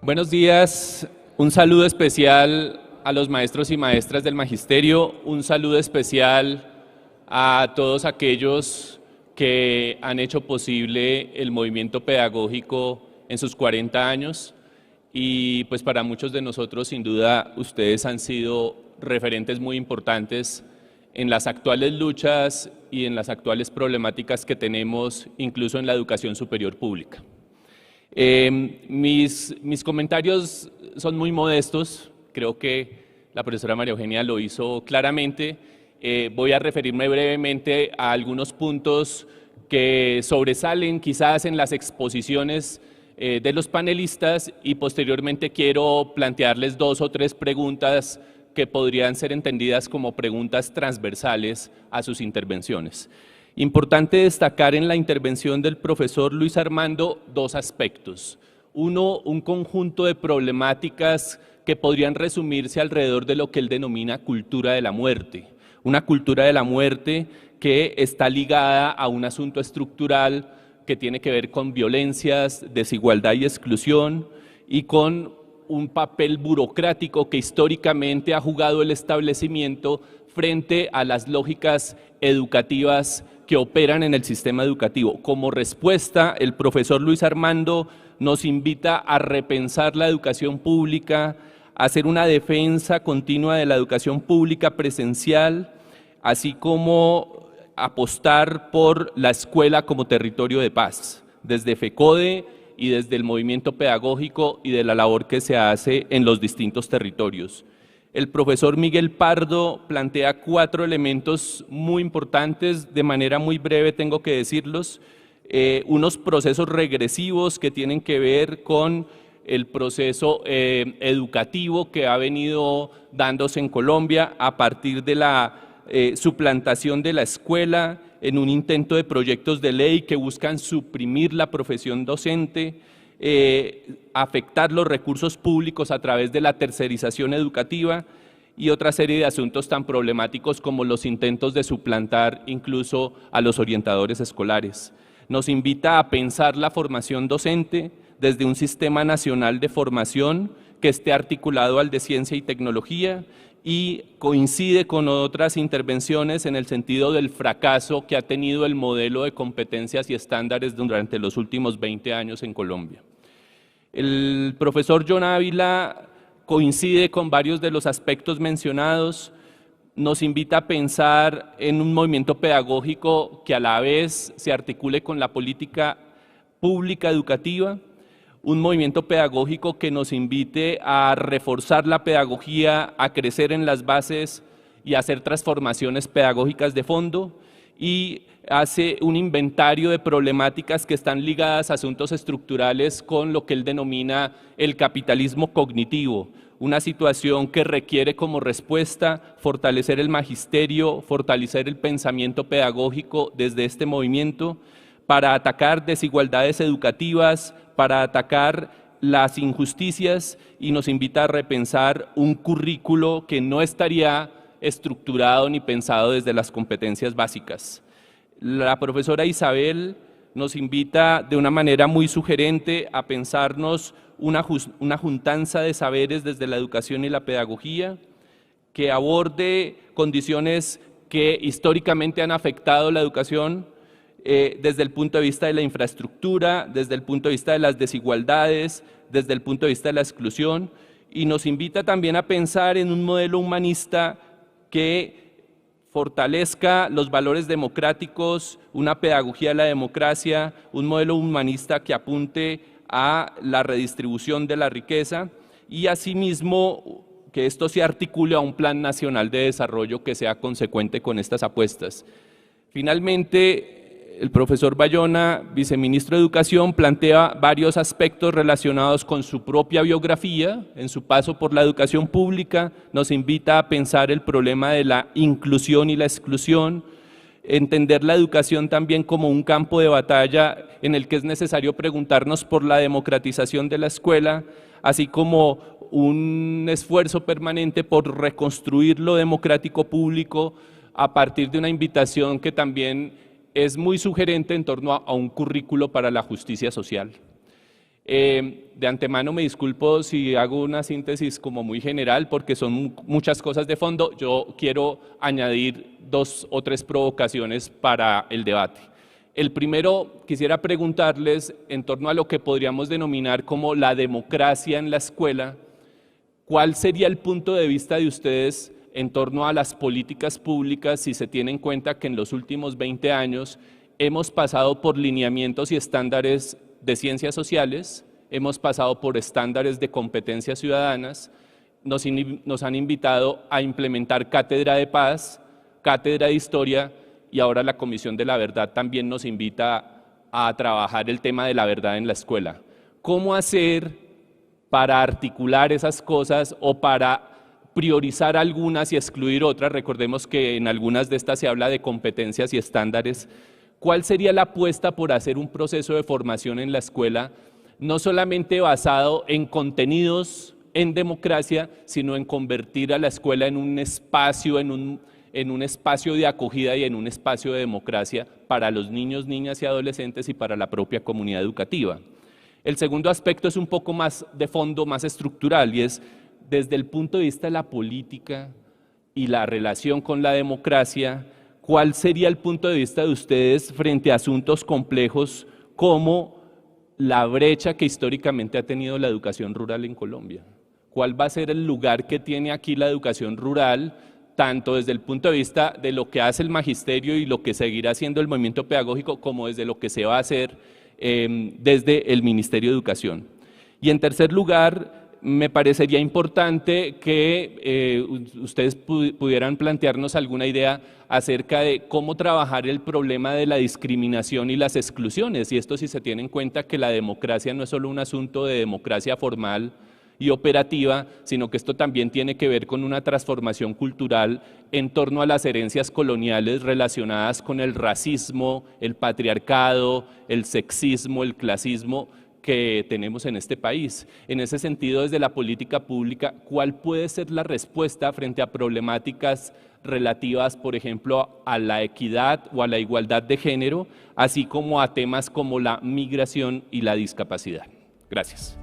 Buenos días, un saludo especial a los maestros y maestras del magisterio, un saludo especial a todos aquellos que han hecho posible el movimiento pedagógico en sus 40 años y pues para muchos de nosotros sin duda ustedes han sido referentes muy importantes en las actuales luchas y en las actuales problemáticas que tenemos incluso en la educación superior pública. Mis comentarios son muy modestos, creo que la profesora María Eugenia lo hizo claramente. Voy a referirme brevemente a algunos puntos que sobresalen quizás en las exposiciones de los panelistas y posteriormente quiero plantearles 2 o 3 preguntas que podrían ser entendidas como preguntas transversales a sus intervenciones. Importante destacar en la intervención del profesor Luis Armando 2 aspectos. Uno, un conjunto de problemáticas que podrían resumirse alrededor de lo que él denomina cultura de la muerte. Una cultura de la muerte que está ligada a un asunto estructural que tiene que ver con violencias, desigualdad y exclusión y con un papel burocrático que históricamente ha jugado el establecimiento frente a las lógicas educativas que operan en el sistema educativo. Como respuesta, el profesor Luis Armando nos invita a repensar la educación pública, a hacer una defensa continua de la educación pública presencial, así como apostar por la escuela como territorio de paz, desde FECODE y desde el movimiento pedagógico y de la labor que se hace en los distintos territorios. El profesor Miguel Pardo plantea 4 elementos muy importantes, de manera muy breve tengo que decirlos, unos procesos regresivos que tienen que ver con el proceso educativo que ha venido dándose en Colombia a partir de la suplantación de la escuela en un intento de proyectos de ley que buscan suprimir la profesión docente, afectar los recursos públicos a través de la tercerización educativa y otra serie de asuntos tan problemáticos como los intentos de suplantar incluso a los orientadores escolares. Nos invita a pensar la formación docente desde un sistema nacional de formación que esté articulado al de ciencia y tecnología y coincide con otras intervenciones en el sentido del fracaso que ha tenido el modelo de competencias y estándares durante los últimos 20 años en Colombia. El profesor John Ávila coincide con varios de los aspectos mencionados, nos invita a pensar en un movimiento pedagógico que a la vez se articule con la política pública educativa, un movimiento pedagógico que nos invite a reforzar la pedagogía, a crecer en las bases y a hacer transformaciones pedagógicas de fondo y hace un inventario de problemáticas que están ligadas a asuntos estructurales con lo que él denomina el capitalismo cognitivo, una situación que requiere como respuesta fortalecer el magisterio, fortalecer el pensamiento pedagógico desde este movimiento para atacar desigualdades educativas, para atacar las injusticias y nos invita a repensar un currículo que no estaría estructurado ni pensado desde las competencias básicas. La profesora Isabel nos invita de una manera muy sugerente a pensarnos una juntanza de saberes desde la educación y la pedagogía que aborde condiciones que históricamente han afectado la educación desde el punto de vista de la infraestructura, desde el punto de vista de las desigualdades, desde el punto de vista de la exclusión y nos invita también a pensar en un modelo humanista que fortalezca los valores democráticos, una pedagogía de la democracia, un modelo humanista que apunte a la redistribución de la riqueza y asimismo que esto se articule a un plan nacional de desarrollo que sea consecuente con estas apuestas. Finalmente, el profesor Bayona, viceministro de Educación, plantea varios aspectos relacionados con su propia biografía, en su paso por la educación pública, nos invita a pensar el problema de la inclusión y la exclusión, entender la educación también como un campo de batalla en el que es necesario preguntarnos por la democratización de la escuela, así como un esfuerzo permanente por reconstruir lo democrático público a partir de una invitación que también es muy sugerente en torno a un currículo para la justicia social. De antemano me disculpo si hago una síntesis como muy general porque son muchas cosas de fondo. Yo quiero añadir 2 o 3 provocaciones para el debate. El primero, quisiera preguntarles en torno a lo que podríamos denominar como la democracia en la escuela, ¿cuál sería el punto de vista de ustedes en torno a las políticas públicas si se tiene en cuenta que en los últimos 20 años hemos pasado por lineamientos y estándares de ciencias sociales, hemos pasado por estándares de competencias ciudadanas, nos han invitado a implementar cátedra de paz, cátedra de historia, y ahora la Comisión de la Verdad también nos invita a trabajar el tema de la verdad en la escuela? ¿Cómo hacer para articular esas cosas o para priorizar algunas y excluir otras? Recordemos que en algunas de estas se habla de competencias y estándares. ¿Cuál sería la apuesta por hacer un proceso de formación en la escuela, no solamente basado en contenidos en democracia, sino en convertir a la escuela en un espacio, en un espacio de acogida y en un espacio de democracia para los niños, niñas y adolescentes y para la propia comunidad educativa? El segundo aspecto es un poco más de fondo, más estructural, y es desde el punto de vista de la política y la relación con la democracia, ¿cuál sería el punto de vista de ustedes frente a asuntos complejos como la brecha que históricamente ha tenido la educación rural en Colombia? ¿Cuál va a ser el lugar que tiene aquí la educación rural, tanto desde el punto de vista de lo que hace el magisterio y lo que seguirá haciendo el movimiento pedagógico, como desde lo que se va a hacer desde el Ministerio de Educación? Y en tercer lugar, me parecería importante que ustedes pudieran plantearnos alguna idea acerca de cómo trabajar el problema de la discriminación y las exclusiones, y esto si se tiene en cuenta que la democracia no es solo un asunto de democracia formal y operativa, sino que esto también tiene que ver con una transformación cultural en torno a las herencias coloniales relacionadas con el racismo, el patriarcado, el sexismo, el clasismo que tenemos en este país. En ese sentido, desde la política pública, ¿cuál puede ser la respuesta frente a problemáticas relativas, por ejemplo, a la equidad o a la igualdad de género, así como a temas como la migración y la discapacidad? Gracias.